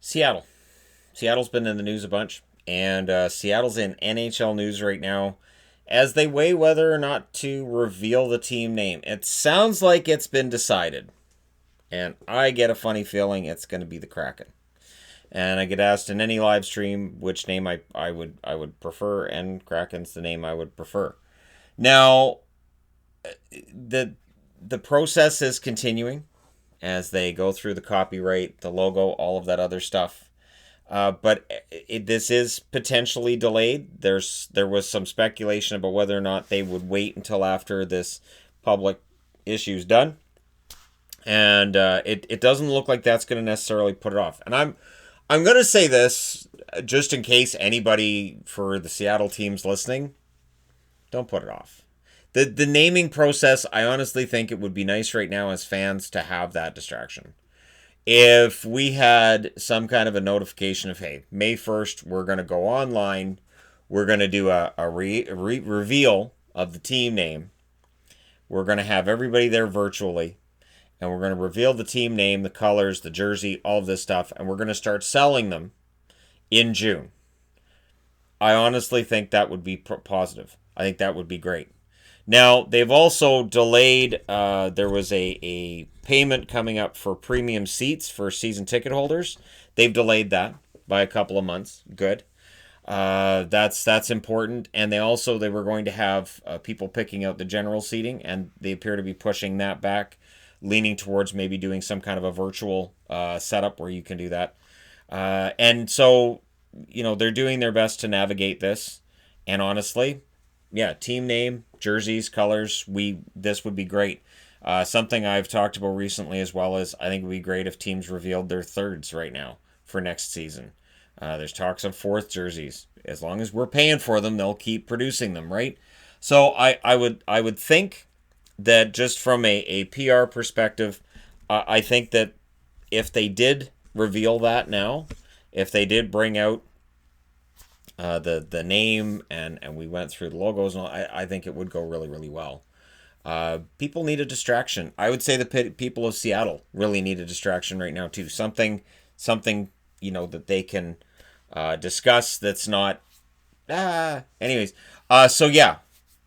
Seattle. Seattle's been in the news a bunch, and Seattle's in NHL news right now as they weigh whether or not to reveal the team name. It sounds like it's been decided, and I get a funny feeling it's going to be the Kraken. And I get asked in any live stream which name I would prefer, and Kraken's the name I would prefer. Now, the the process is continuing as they go through the copyright, the logo, all of that other stuff. But this is potentially delayed. There was some speculation about whether or not they would wait until after this public issue is done, and it doesn't look like that's going to necessarily put it off. And I'm going to say this just in case anybody for the Seattle teams listening, don't put it off. The naming process, I honestly think it would be nice right now as fans to have that distraction. If we had some kind of a notification of, hey, May 1st, we're going to go online, we're going to do a reveal of the team name, we're going to have everybody there virtually, and we're going to reveal the team name, the colors, the jersey, all of this stuff, and we're going to start selling them in June. I honestly think that would be positive. I think that would be great. Now, they've also delayed, there was a payment coming up for premium seats for season ticket holders. They've delayed that by a couple of months. Good. That's important. And they were going to have people picking out the general seating, and they appear to be pushing that back, leaning towards maybe doing some kind of a virtual setup where you can do that. And so, they're doing their best to navigate this. And honestly, yeah, team name, jerseys, colors, this would be great. Something I've talked about recently as well is I think it would be great if teams revealed their thirds right now for next season. There's talks of fourth jerseys. As long as we're paying for them, they'll keep producing them, right? So I would think that just from a PR perspective, I think that if they did reveal that now, if they did bring out the name and we went through the logos and all, I think it would go really, really well. People need a distraction. I would say the people of Seattle really need a distraction right now too. Something that they can discuss that's not. Anyways, so yeah,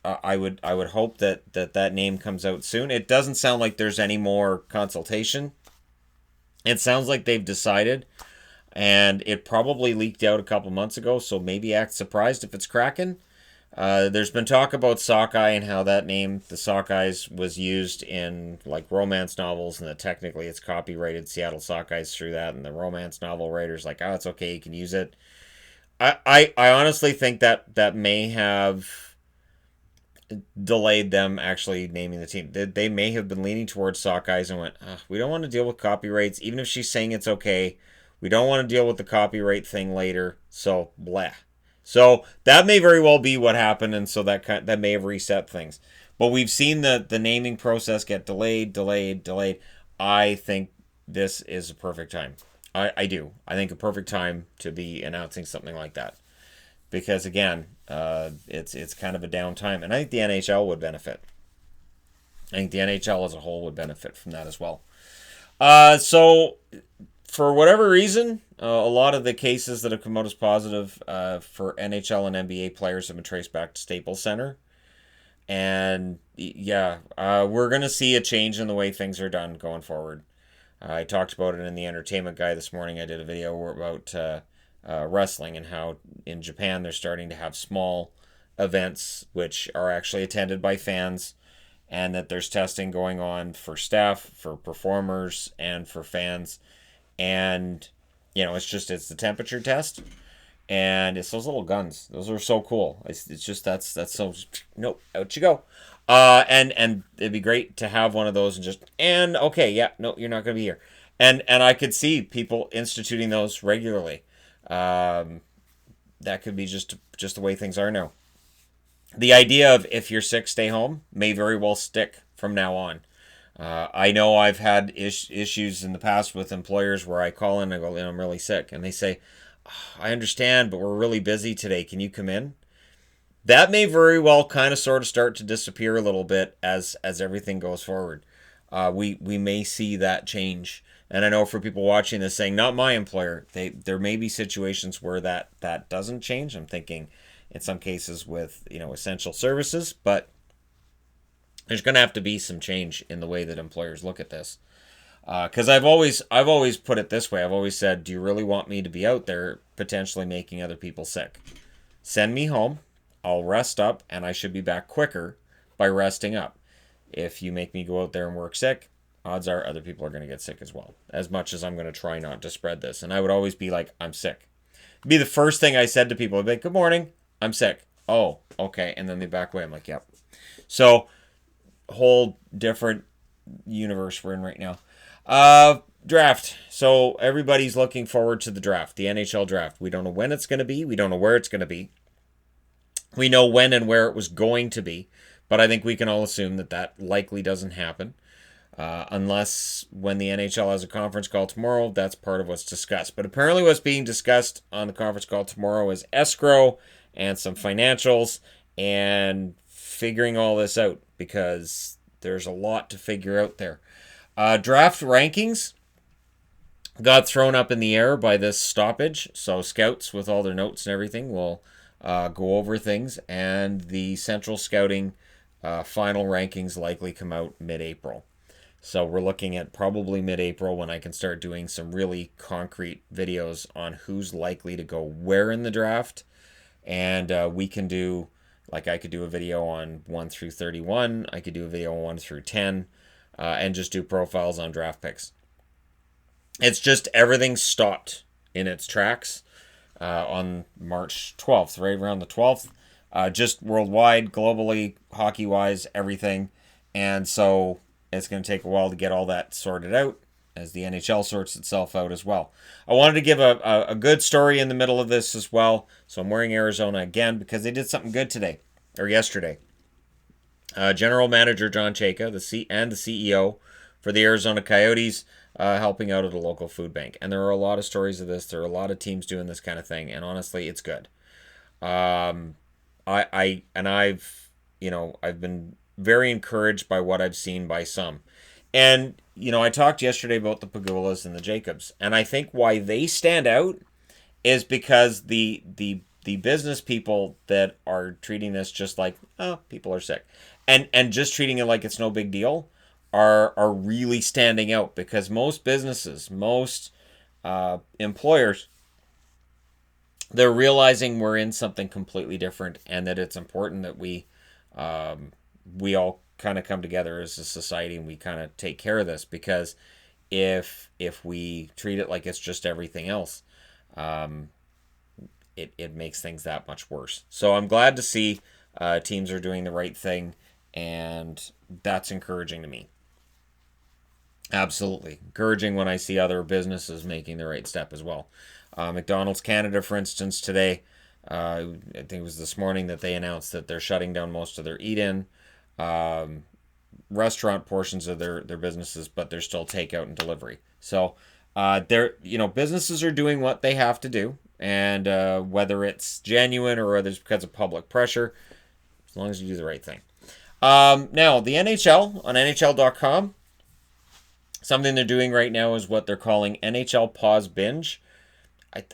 I would hope that name comes out soon. It doesn't sound like there's any more consultation. It sounds like they've decided. And it probably leaked out a couple months ago, so maybe act surprised if it's Kraken. There's been talk about Sockeye and how that name, the Sockeyes, was used in like romance novels, and that technically it's copyrighted Seattle Sockeyes through that, and the romance novel writers like, oh, it's okay, you can use it. I honestly think that may have delayed them actually naming the team. They may have been leaning towards Sockeyes and went, we don't want to deal with copyrights, even if she's saying it's okay. We don't want to deal with the copyright thing later, so blah. So that may very well be what happened, and so that may have reset things. But we've seen the naming process get delayed. I think this is a perfect time. I do. I think a perfect time to be announcing something like that. Because again, it's kind of a downtime, and I think the NHL would benefit. I think the NHL as a whole would benefit from that as well. So for whatever reason, a lot of the cases that have come out as positive for NHL and NBA players have been traced back to Staples Center. And yeah, we're going to see a change in the way things are done going forward. I talked about it in the Entertainment Guy this morning. I did a video about wrestling and how in Japan they're starting to have small events which are actually attended by fans, and that there's testing going on for staff, for performers, and for fans. And it's the temperature test, and it's those little guns. Those are so cool. It's just that's so nope, out you go. And it'd be great to have one of those and okay, yeah, no, you're not gonna be here. And I could see people instituting those regularly. That could be just the way things are now. The idea of if you're sick, stay home may very well stick from now on. I know I've had issues in the past with employers where I call in and I go, I'm really sick. And they say, I understand, but we're really busy today. Can you come in? That may very well kind of sort of start to disappear a little bit as everything goes forward. we may see that change. And I know for people watching this saying, not my employer, there may be situations where that doesn't change. I'm thinking in some cases with essential services, but there's going to have to be some change in the way that employers look at this. Because I've always put it this way. I've always said, do you really want me to be out there potentially making other people sick? Send me home. I'll rest up, and I should be back quicker by resting up. If you make me go out there and work sick, odds are other people are going to get sick as well. As much as I'm going to try not to spread this, and I would always be like, I'm sick. It'd be the first thing I said to people. I'd be like, good morning, I'm sick. Oh, okay, and then they back away. I'm like, yep. So, whole different universe we're in right now. Draft. So everybody's looking forward to the draft, the NHL draft. We don't know when it's going to be. We don't know where it's going to be. We know when and where it was going to be, but I think we can all assume that likely doesn't happen. Unless when the NHL has a conference call tomorrow, that's part of what's discussed. But apparently what's being discussed on the conference call tomorrow is escrow and some financials and figuring all this out, because there's a lot to figure out there. Draft rankings got thrown up in the air by this stoppage. So scouts with all their notes and everything will go over things. And the central scouting final rankings likely come out mid-April. So we're looking at probably mid-April when I can start doing some really concrete videos on who's likely to go where in the draft. And we can do, like I could do a video on 1 through 31. I could do a video on 1 through 10. And just do profiles on draft picks. It's just everything stopped in its tracks on March 12th, right around the 12th. Just worldwide, globally, hockey-wise, everything. And so it's going to take a while to get all that sorted out as the NHL sorts itself out as well. I wanted to give a good story in the middle of this as well. So I'm wearing Arizona again because they did something good today, or yesterday. General Manager John Chayka, and the CEO for the Arizona Coyotes, helping out at a local food bank. And there are a lot of stories of this. There are a lot of teams doing this kind of thing, and honestly, it's good. I've been very encouraged by what I've seen by some. And I talked yesterday about the Pagulas and the Jacobs, and I think why they stand out is because the business people that are treating this just like, oh, people are sick, and just treating it like it's no big deal, are really standing out, because most businesses, most employers, they're realizing we're in something completely different, and that it's important that we all kind of come together as a society and we kind of take care of this, because if we treat it like it's just everything else, it makes things that much worse. So I'm glad to see teams are doing the right thing, and that's encouraging to me. Absolutely. Encouraging when I see other businesses making the right step as well. McDonald's Canada, for instance, today, I think it was this morning, that they announced that they're shutting down most of their eat-in restaurant portions of their businesses, but they're still takeout and delivery. So businesses are doing what they have to do, and whether it's genuine or whether it's because of public pressure, as long as you do the right thing. Now, the NHL on NHL.com, something they're doing right now is what they're calling NHL Pause Binge.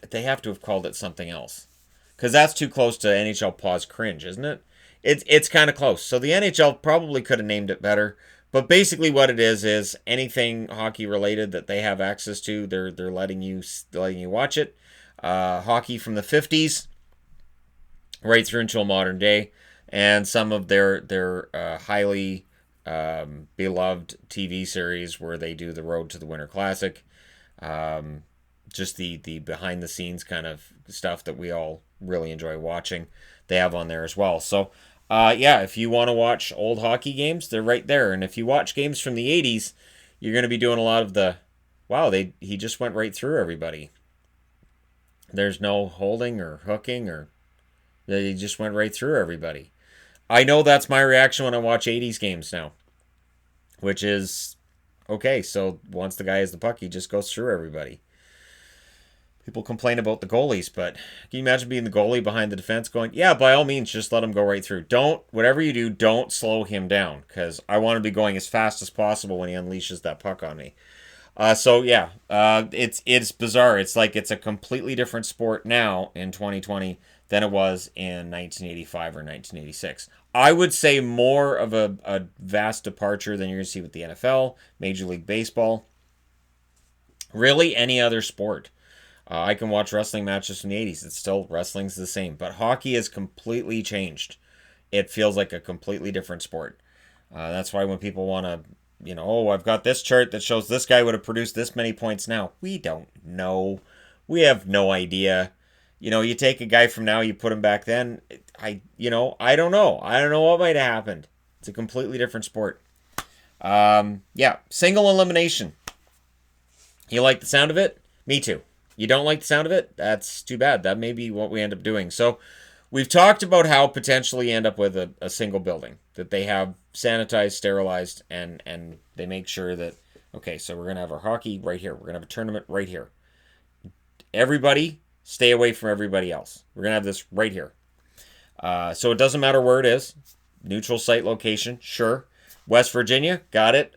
They have to have called it something else, because that's too close to NHL Pause Cringe, isn't it? It's kind of close. So the NHL probably could have named it better. But basically what it is anything hockey related that they have access to, they're letting you watch it. Hockey from the 50s right through until modern day, and some of their highly beloved TV series where they do the Road to the Winter Classic. Just the behind the scenes kind of stuff that we all really enjoy watching, they have on there as well. So if you want to watch old hockey games, they're right there. And if you watch games from the 80s, you're going to be doing a lot of the, wow, he just went right through everybody. There's no holding or hooking, or he just went right through everybody. I know that's my reaction when I watch 80s games now, which is, okay, so once the guy has the puck, he just goes through everybody. People complain about the goalies, but can you imagine being the goalie behind the defense going, yeah, by all means, just let him go right through. Whatever you do, don't slow him down, because I want to be going as fast as possible when he unleashes that puck on me. It's bizarre. It's like it's a completely different sport now in 2020 than it was in 1985 or 1986. I would say more of a vast departure than you're going to see with the NFL, Major League Baseball, really any other sport. I can watch wrestling matches from the 80s. It's still, wrestling's the same. But hockey has completely changed. It feels like a completely different sport. That's why when people want to, oh, I've got this chart that shows this guy would have produced this many points now. We don't know. We have no idea. You take a guy from now, you put him back then. I don't know. I don't know what might have happened. It's a completely different sport. Single elimination. You like the sound of it? Me too. You don't like the sound of it? That's too bad. That may be what we end up doing. So we've talked about how potentially end up with a single building, that they have sanitized, sterilized, and they make sure that, okay, so we're going to have our hockey right here. We're going to have a tournament right here. Everybody stay away from everybody else. We're going to have this right here. So it doesn't matter where it is. Neutral site location, sure. West Virginia, got it.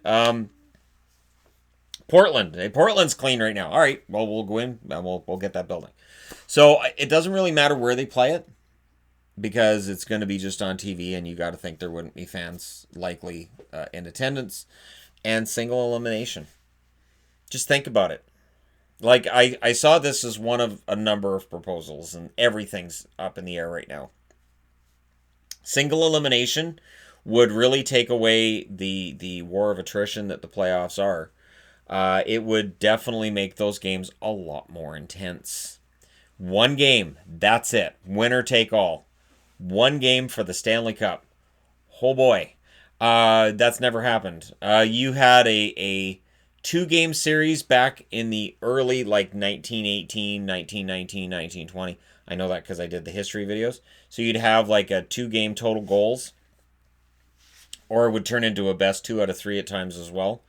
Portland. Hey, Portland's clean right now. All right, well, we'll go in and we'll get that building. So it doesn't really matter where they play it, because it's going to be just on TV, and you got to think there wouldn't be fans likely in attendance. And single elimination. Just think about it. Like, I saw this as one of a number of proposals, and everything's up in the air right now. Single elimination would really take away the war of attrition that the playoffs are. It would definitely make those games a lot more intense. One game, that's it. Winner take all. One game for the Stanley Cup. Oh boy. That's never happened. You had a 2-game series back in the early, like 1918, 1919, 1920. I know that because I did the history videos. So you'd have like a 2-game total goals. Or it would turn into a best 2 out of 3 at times as well.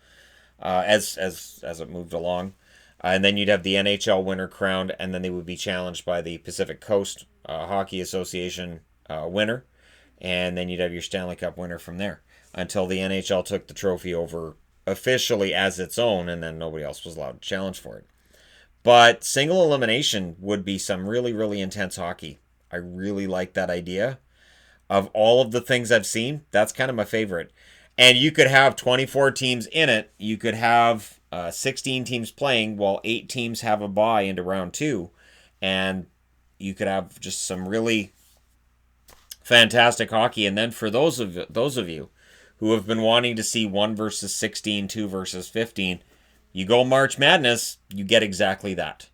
As it moved along. And then you'd have the NHL winner crowned, and then they would be challenged by the Pacific Coast Hockey Association winner, and then you'd have your Stanley Cup winner from there, until the NHL took the trophy over officially as its own, and then nobody else was allowed to challenge for it. But single elimination would be some really, really intense hockey. I really like that idea. Of all of the things I've seen, that's kind of my favorite. And you could have 24 teams in it. You could have 16 teams playing while 8 teams have a bye into round 2. And you could have just some really fantastic hockey. And then for those of you who have been wanting to see 1 versus 16, 2 versus 15, you go March Madness, you get exactly that.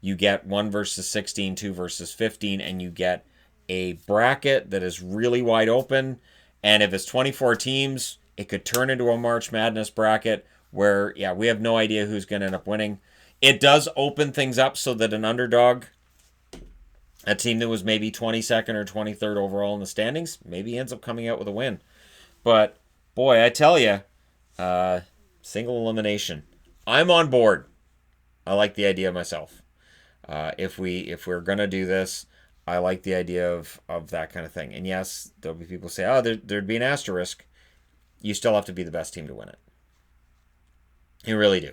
You get 1 versus 16, 2 versus 15, and you get a bracket that is really wide open. And if it's 24 teams, it could turn into a March Madness bracket where, we have no idea who's going to end up winning. It does open things up so that an underdog, a team that was maybe 22nd or 23rd overall in the standings, maybe ends up coming out with a win. But, boy, I tell you, single elimination. I'm on board. I like the idea myself. If we're going to do this, I like the idea of that kind of thing. And yes, there'll be people say, there'd be an asterisk. You still have to be the best team to win it. You really do.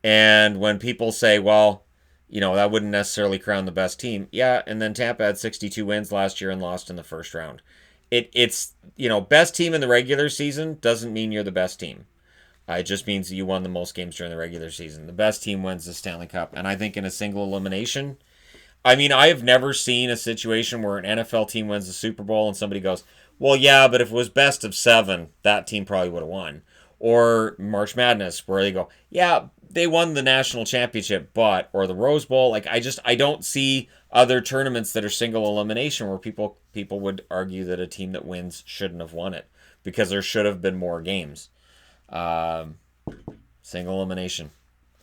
And when people say, well, that wouldn't necessarily crown the best team. Yeah, and then Tampa had 62 wins last year and lost in the first round. It's best team in the regular season doesn't mean you're the best team. It just means that you won the most games during the regular season. The best team wins the Stanley Cup. And I think in a single elimination, I have never seen a situation where an NFL team wins the Super Bowl and somebody goes, well, yeah, but if it was best of 7, that team probably would have won. Or March Madness, where they go, yeah, they won the national championship, or the Rose Bowl. I don't see other tournaments that are single elimination where people would argue that a team that wins shouldn't have won it, because there should have been more games. Single elimination.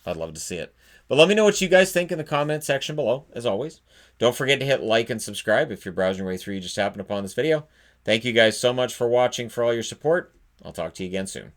I'd love to see it. But let me know what you guys think in the comment section below, as always. Don't forget to hit like and subscribe if you're browsing your way through, you just happened upon this video. Thank you guys so much for watching, for all your support. I'll talk to you again soon.